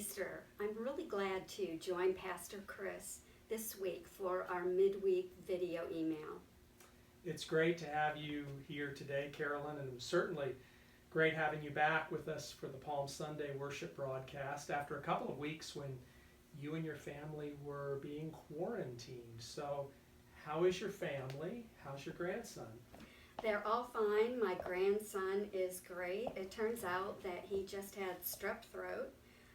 Easter. I'm really glad to join Pastor Chris this week for our midweek video email. It's great to have you here today, Carolyn, and it was certainly great having you back with us for the Palm Sunday worship broadcast after a couple of weeks when you and your family were being quarantined. So, how is your family? How's your grandson? They're all fine. My grandson is great. It turns out that he just had strep throat.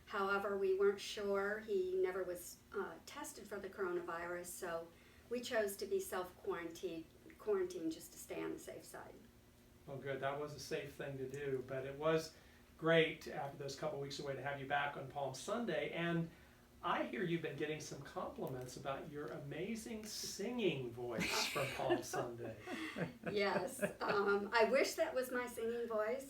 However, we weren't sure. He never was tested for the coronavirus, so we chose to be self-quarantined just to stay on the safe side. Well, good. That was a safe thing to do, but it was great after those couple weeks away to have you back on Palm Sunday. And I hear you've been getting some compliments about your amazing singing voice from Palm Sunday. Yes. I wish that was my singing voice.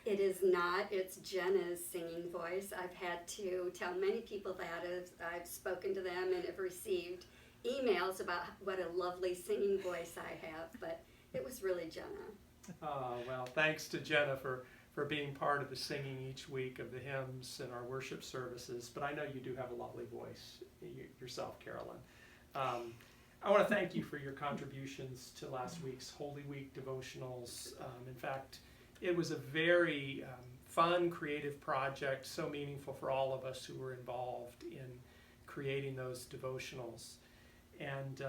It is not. It's Jenna's singing voice. I've had to tell many people that as I've spoken to them and have received emails about what a lovely singing voice I have, but it was really Jenna. Well, thanks to Jenna for being part of the singing each week of the hymns and our worship services. But I know you do have a lovely voice yourself, Carolyn. I want to thank you for your contributions to last week's Holy Week devotionals. In fact, it was a very fun, creative project, so meaningful for all of us who were involved in creating those devotionals. And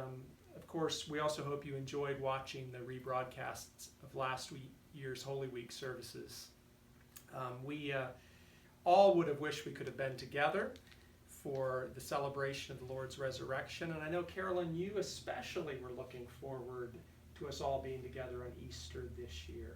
of course, we also hope you enjoyed watching the rebroadcasts of last year's Holy Week services. We all would have wished we could have been together for the celebration of the Lord's resurrection. And I know, Carolyn, you especially were looking forward to us all being together on Easter this year.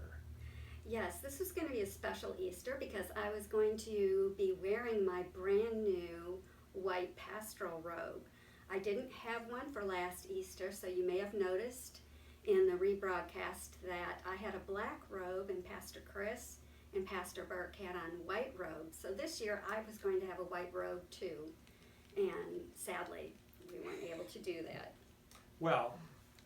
Yes, this was going to be a special Easter because I was going to be wearing my brand new white pastoral robe. I didn't have one for last Easter, so you may have noticed in the rebroadcast that I had a black robe and Pastor Chris and Pastor Burke had on white robes. So this year I was going to have a white robe too, and sadly we weren't able to do that. Well,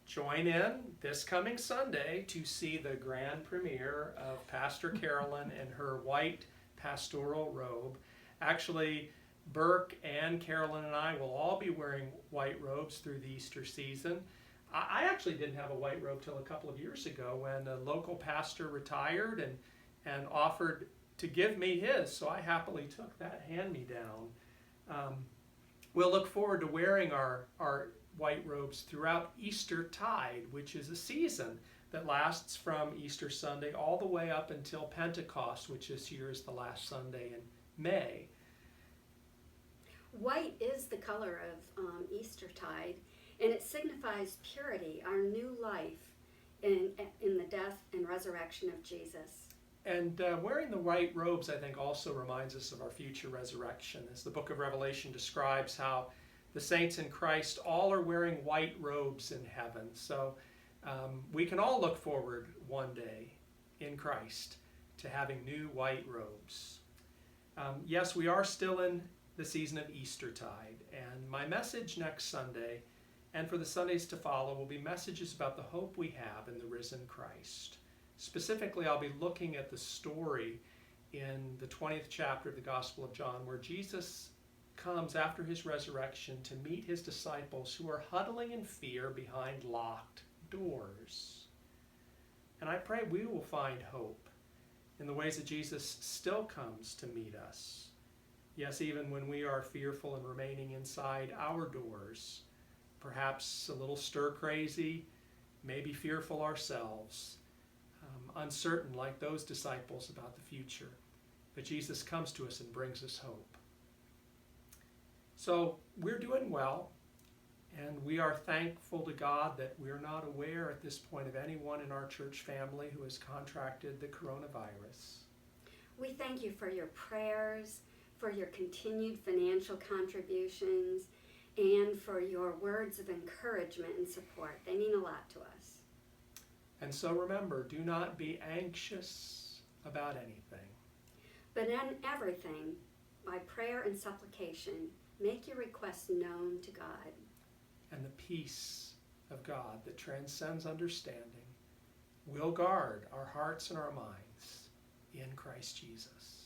join in this coming Sunday to see the grand premiere of Pastor Carolyn and her white pastoral robe. Actually, Burke and Carolyn and I will all be wearing white robes through the Easter season. I actually didn't have a white robe till a couple of years ago when a local pastor retired and offered to give me his, so I happily took that hand-me-down. We'll look forward to wearing our white robes throughout Eastertide, which is a season that lasts from Easter Sunday all the way up until Pentecost, which this year is the last Sunday in May. White is the color of Eastertide, and it signifies purity, our new life in the death and resurrection of Jesus. And wearing the white robes, I think, also reminds us of our future resurrection, as the book of Revelation describes how the saints in Christ all are wearing white robes in heaven. So we can all look forward one day in Christ to having new white robes. Yes, we are still in the season of Eastertide, and my message next Sunday and for the Sundays to follow will be messages about the hope we have in the risen Christ. Specifically, I'll be looking at the story in the 20th chapter of the Gospel of John where Jesus comes after his resurrection to meet his disciples who are huddling in fear behind locked doors. And I pray we will find hope in the ways that Jesus still comes to meet us. Yes, even when we are fearful and remaining inside our doors, perhaps a little stir-crazy, maybe fearful ourselves, uncertain like those disciples about the future. But Jesus comes to us and brings us hope. So we're doing well, and we are thankful to God that we're not aware at this point of anyone in our church family who has contracted the coronavirus. We thank you for your prayers, for your continued financial contributions, and for your words of encouragement and support. They mean a lot to us. And so remember, do not be anxious about anything. But in everything, by prayer and supplication, make your requests known to God. And the peace of God that transcends understanding will guard our hearts and our minds in Christ Jesus.